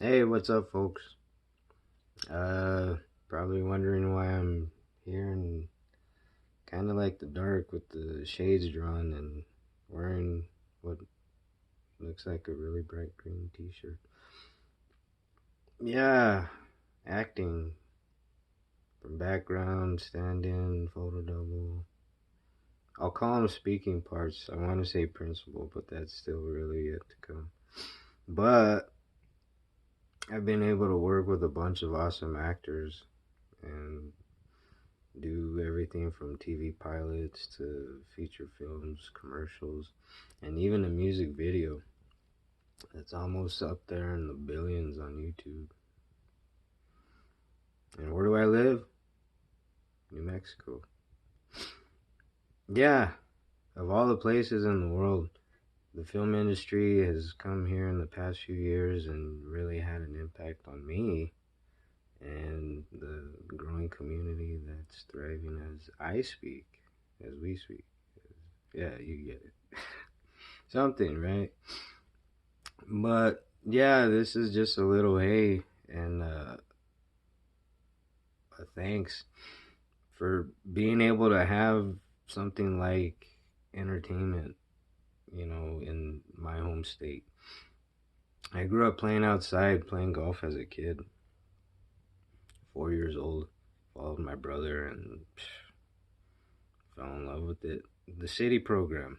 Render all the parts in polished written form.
Hey, what's up, folks? Uh, Probably wondering why I'm here and kind of like the dark with the shades drawn and wearing what looks like a really bright green t-shirt. Yeah, acting from background, stand-in, photo double. I'll call them speaking parts. I want to say principal, but that's still really yet to come. But I've been able to work with a bunch of awesome actors and do everything from TV pilots to feature films, commercials, and even a music video that's almost up there in the billions on YouTube. And where do I live? New Mexico. Yeah, of all the places in the world, the film industry has come here in the past few years and really had an impact on me and the growing community that's thriving as I speak, as we speak. Yeah, you get it. Something, right? But yeah, this is just a little hey and a thanks for being able to have something like entertainment, in my home state. I grew up playing outside, playing golf as a kid, 4 years old. Followed my brother and fell in love with it. The city program,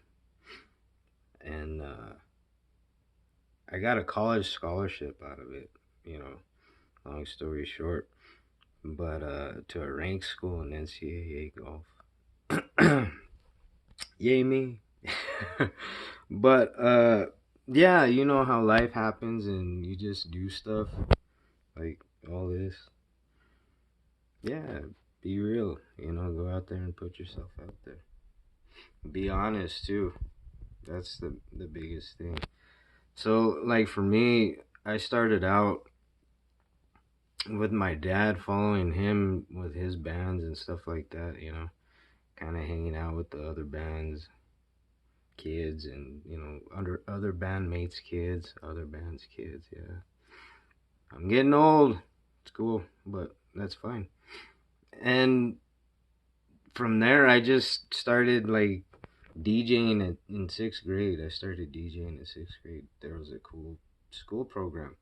and I got a college scholarship out of it. You know, long story short, but to a ranked school in NCAA golf. Yay me. But yeah, you know how life happens and you just do stuff like all this. Yeah, be real, go out there and put yourself out there. Be honest too. That's the biggest thing. So like for me, I started out with my dad, following him with his bands and stuff like that, kind of hanging out with the other bands, kids, and under other bandmates kids, other bands kids. Yeah, I'm getting old. It's cool, but that's fine. And from there I just started like DJing in sixth grade. I started DJing in sixth grade. There was a cool school program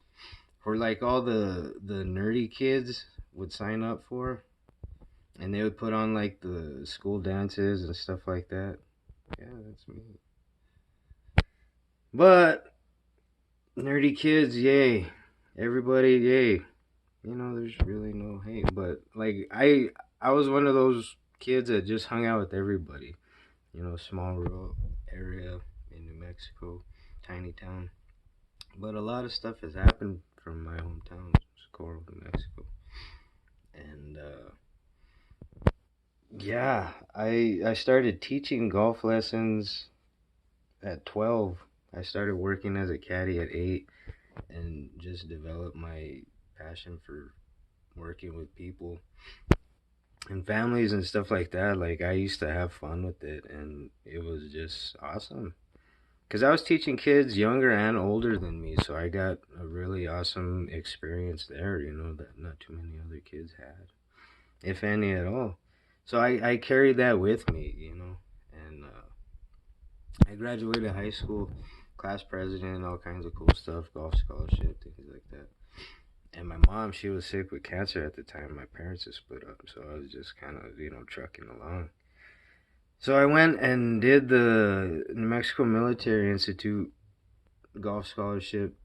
where like all the nerdy kids would sign up for, and they would put on like the school dances and stuff like that. Yeah, that's me. But nerdy kids, yay. Everybody, yay. There's really no hate. But like I was one of those kids that just hung out with everybody. Small rural area in New Mexico, tiny town. But a lot of stuff has happened from my hometown, Socorro, New Mexico. And yeah, I started teaching golf lessons at 12. I started working as a caddy at 8 and just developed my passion for working with people and families and stuff like that. Like I used to have fun with it, and it was just awesome. Cause I was teaching kids younger and older than me, so I got a really awesome experience there. That not too many other kids had, if any at all. So I carried that with me, and I graduated high school, class president, all kinds of cool stuff, golf scholarship, things like that. And my mom, she was sick with cancer at the time. My parents had split up, so I was just kind of, trucking along. So I went and did the New Mexico Military Institute golf scholarship,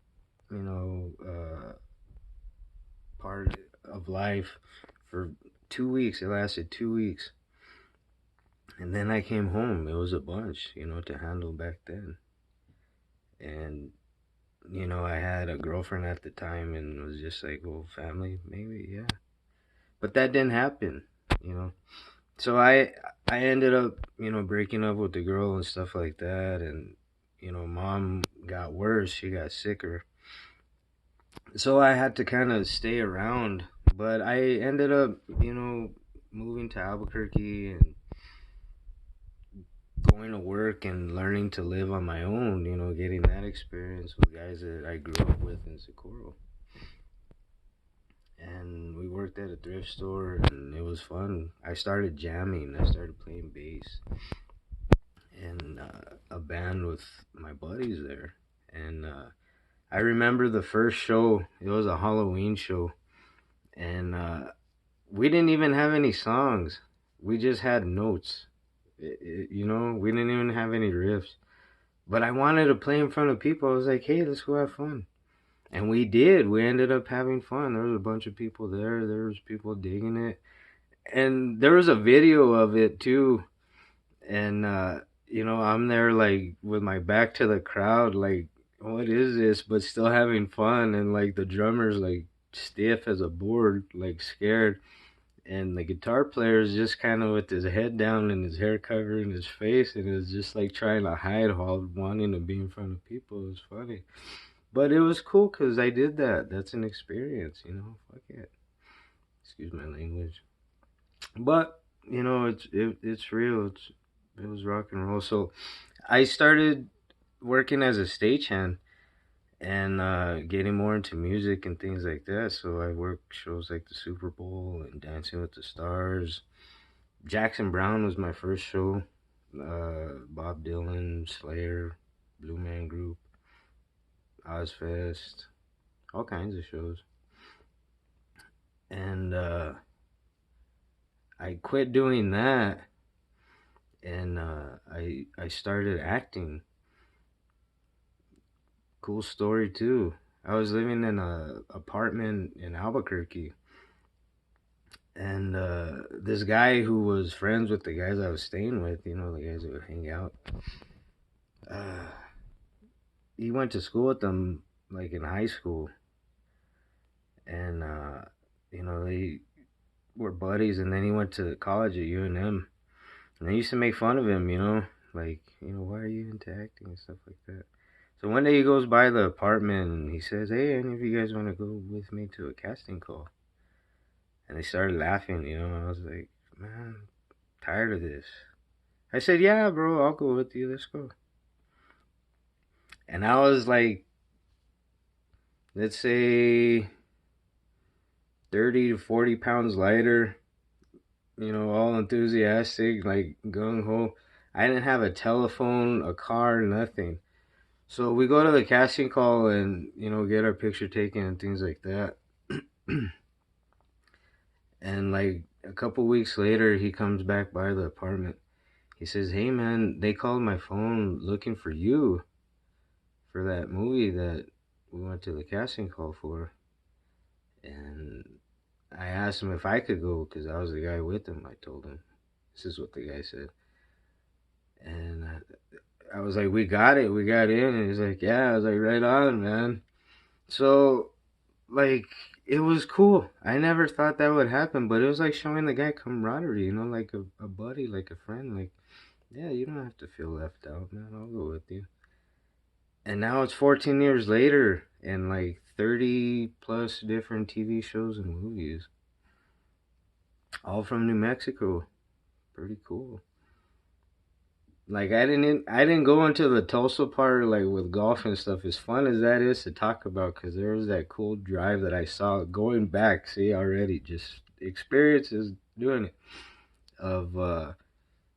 part of life for 2 weeks. It lasted 2 weeks. And then I came home. It was a bunch, to handle back then. And, I had a girlfriend at the time and was just like, well, family, maybe, yeah. But that didn't happen, you know. So I ended up, breaking up with the girl and stuff like that. And, mom got worse. She got sicker. So I had to kind of stay around. But I ended up, moving to Albuquerque and going to work and learning to live on my own, getting that experience with guys that I grew up with in Socorro. and we worked at a thrift store, and it was fun. I started jamming. I started playing bass in a band with my buddies there, and I remember the first show. It was a Halloween show, and we didn't even have any songs. We just had notes. We didn't even have any riffs. But I wanted to play in front of people. I was like, hey, let's go have fun. And we did. We ended up having fun. There was a bunch of people there. There was people digging it. And there was a video of it too. And I'm there like with my back to the crowd, like, what is this? But still having fun. And like the drummer's like stiff as a board, like scared. And the guitar player is just kind of with his head down and his hair covering his face, and is just like trying to hide while wanting to be in front of people. It was funny, but it was cool because I did that. That's an experience, Fuck it. Excuse my language, but it's real. It was rock and roll. So I started working as a stagehand and getting more into music and things like that. So I worked shows like the Super Bowl and Dancing with the Stars. Jackson Brown was my first show. Bob Dylan, Slayer, Blue Man Group, Ozfest, all kinds of shows. And I quit doing that, and I started acting. Cool story too. I was living in a apartment in Albuquerque, and this guy who was friends with the guys I was staying with, the guys that would hang out. Uh, he went to school with them like in high school, and they were buddies. And then he went to college at UNM, and they used to make fun of him, like, why are you into acting and stuff like that. So one day he goes by the apartment and he says, hey, any of you guys want to go with me to a casting call? And they started laughing, I was like, man, I'm tired of this. I said, yeah, bro, I'll go with you, let's go. And I was like, let's say 30 to 40 pounds lighter, all enthusiastic, like gung ho. I didn't have a telephone, a car, nothing. So we go to the casting call and, get our picture taken and things like that. And like a couple weeks later, he comes back by the apartment. He says, hey man, they called my phone looking for you for that movie that we went to the casting call for. And I asked him if I could go because I was the guy with him. I told him, this is what the guy said. And I was like, we got it. We got in. And he's like, yeah. I was like, right on, man. So, like, it was cool. I never thought that would happen, but it was like showing the guy camaraderie, like a buddy, like a friend. Like, yeah, you don't have to feel left out, man. I'll go with you. And now it's 14 years later and like 30 plus different TV shows and movies, all from New Mexico. Pretty cool. Like I didn't go into the Tulsa part like with golf and stuff. As fun as that is to talk about, because there was that cool drive that I saw going back. See already, just experiences doing it of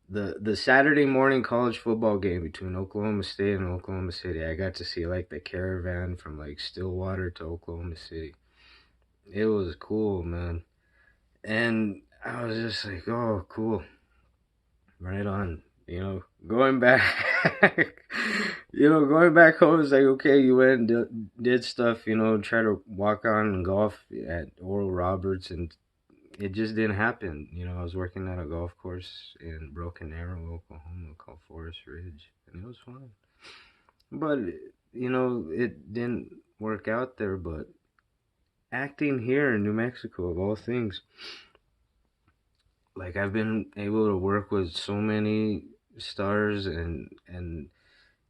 the Saturday morning college football game between Oklahoma State and Oklahoma City. I got to see like the caravan from like Stillwater to Oklahoma City. It was cool, man, and I was just like, oh, cool, right on. Going back, going back home is like, okay, you went and did stuff, try to walk on golf at Oral Roberts, and it just didn't happen. I was working at a golf course in Broken Arrow, Oklahoma called Forest Ridge, and it was fun. But, it didn't work out there, but acting here in New Mexico, of all things, like I've been able to work with so many stars and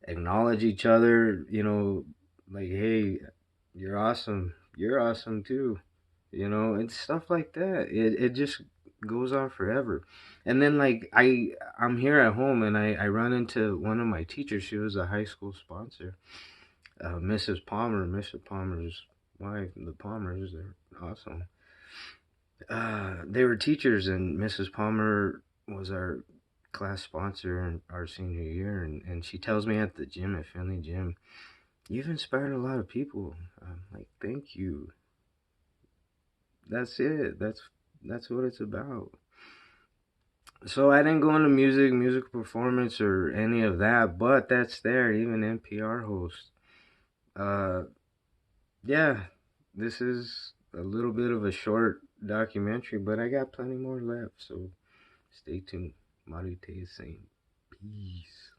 acknowledge each other, like, hey, you're awesome too, and stuff like that. It just goes on forever. And then like I'm here at home and I run into one of my teachers. She was a high school sponsor, Mrs. Palmer, Mr. Palmer's wife. The Palmers, they're awesome. They were teachers, and Mrs. Palmer was our class sponsor in our senior year, and she tells me at the gym, at Finley Gym, "You've inspired a lot of people." I'm like, "Thank you." That's it. That's what it's about. So I didn't go into musical performance, or any of that, but that's there. Even NPR host. Uh, yeah, this is a little bit of a short documentary, but I got plenty more left. So stay tuned. Marite is saying peace.